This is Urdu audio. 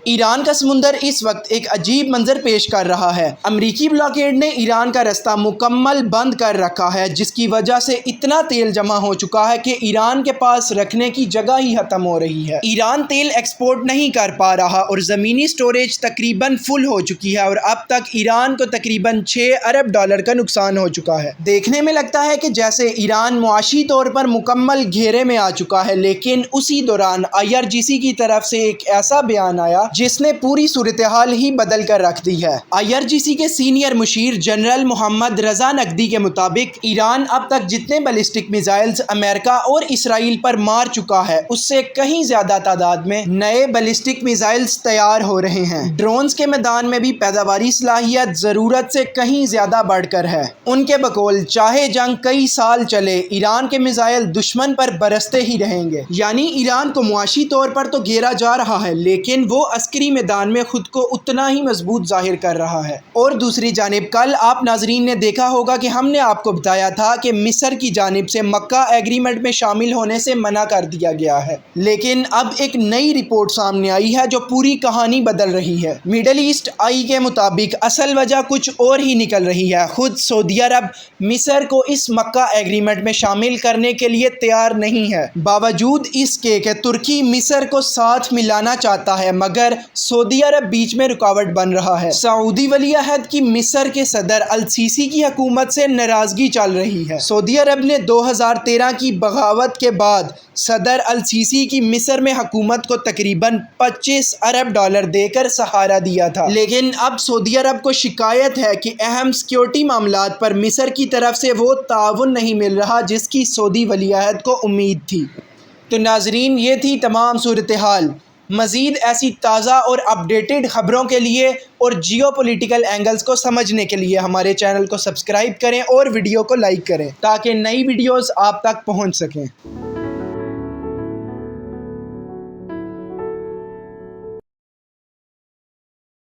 ایران کا سمندر اس وقت ایک عجیب منظر پیش کر رہا ہے۔ امریکی بلاکیڈ نے ایران کا راستہ مکمل بند کر رکھا ہے، جس کی وجہ سے اتنا تیل جمع ہو چکا ہے کہ ایران کے پاس رکھنے کی جگہ ہی ختم ہو رہی ہے۔ ایران تیل ایکسپورٹ نہیں کر پا رہا اور زمینی سٹوریج تقریباً فل ہو چکی ہے اور اب تک ایران کو تقریباً $6 ارب کا نقصان ہو چکا ہے۔ دیکھنے میں لگتا ہے کہ جیسے ایران معاشی طور پر مکمل گھیرے میں آ چکا ہے، لیکن اسی دوران IRGC کی طرف سے ایک ایسا بیان آیا جس نے پوری صورتحال ہی بدل کر رکھ دی ہے۔ IRGC کے سینئر مشیر جنرل محمد رضا نقوی کے مطابق ایران اب تک جتنے بیلسٹک میزائلز امریکہ اور اسرائیل پر مار چکا ہے، اس سے کہیں زیادہ تعداد میں نئے بیلسٹک میزائلز تیار ہو رہے ہیں۔ ڈرونز کے میدان میں بھی پیداواری صلاحیت ضرورت سے کہیں زیادہ بڑھ کر ہے۔ ان کے بقول چاہے جنگ کئی سال چلے، ایران کے میزائل دشمن پر برستے ہی رہیں گے۔ یعنی ایران کو معاشی طور پر تو گھیرا جا رہا ہے، لیکن وہ عسکری میدان میں خود کو اتنا ہی مضبوط ظاہر کر رہا ہے۔ اور دوسری جانب کل آپ ناظرین نے دیکھا ہوگا کہ ہم نے آپ کو بتایا تھا کہ مصر کی جانب سے مکہ ایگریمنٹ میں شامل ہونے سے منع کر دیا گیا ہے، لیکن اب ایک نئی رپورٹ سامنے آئی ہے جو پوری کہانی بدل رہی ہے۔ مڈل ایسٹ آئی کے مطابق اصل وجہ کچھ اور ہی نکل رہی ہے۔ خود سعودی عرب مصر کو اس مکہ ایگریمنٹ میں شامل کرنے کے لیے تیار نہیں ہے، باوجود اس کے کہ ترکی مصر کو ساتھ ملانا چاہتا ہے، مگر سعودی عرب بیچ میں رکاوٹ بن رہا ہے۔ سعودی ولی عہد کی مصر کے صدر السیسی کی حکومت سے ناراضگی چل رہی ہے۔ سعودی عرب نے 2013 کی بغاوت کے بعد صدر السیسی کی مصر میں حکومت کو تقریباً $25 ارب دے کر سہارا دیا تھا، لیکن اب سعودی عرب کو شکایت ہے کہ اہم سیکیورٹی معاملات پر مصر کی طرف سے وہ تعاون نہیں مل رہا جس کی سعودی ولی عہد کو امید تھی۔ تو ناظرین، یہ تھی تمام صورتحال۔ مزید ایسی تازہ اور اپڈیٹڈ خبروں کے لیے اور جیو پولیٹیکل اینگلز کو سمجھنے کے لیے ہمارے چینل کو سبسکرائب کریں اور ویڈیو کو لائک کریں تاکہ نئی ویڈیوز آپ تک پہنچ سکیں۔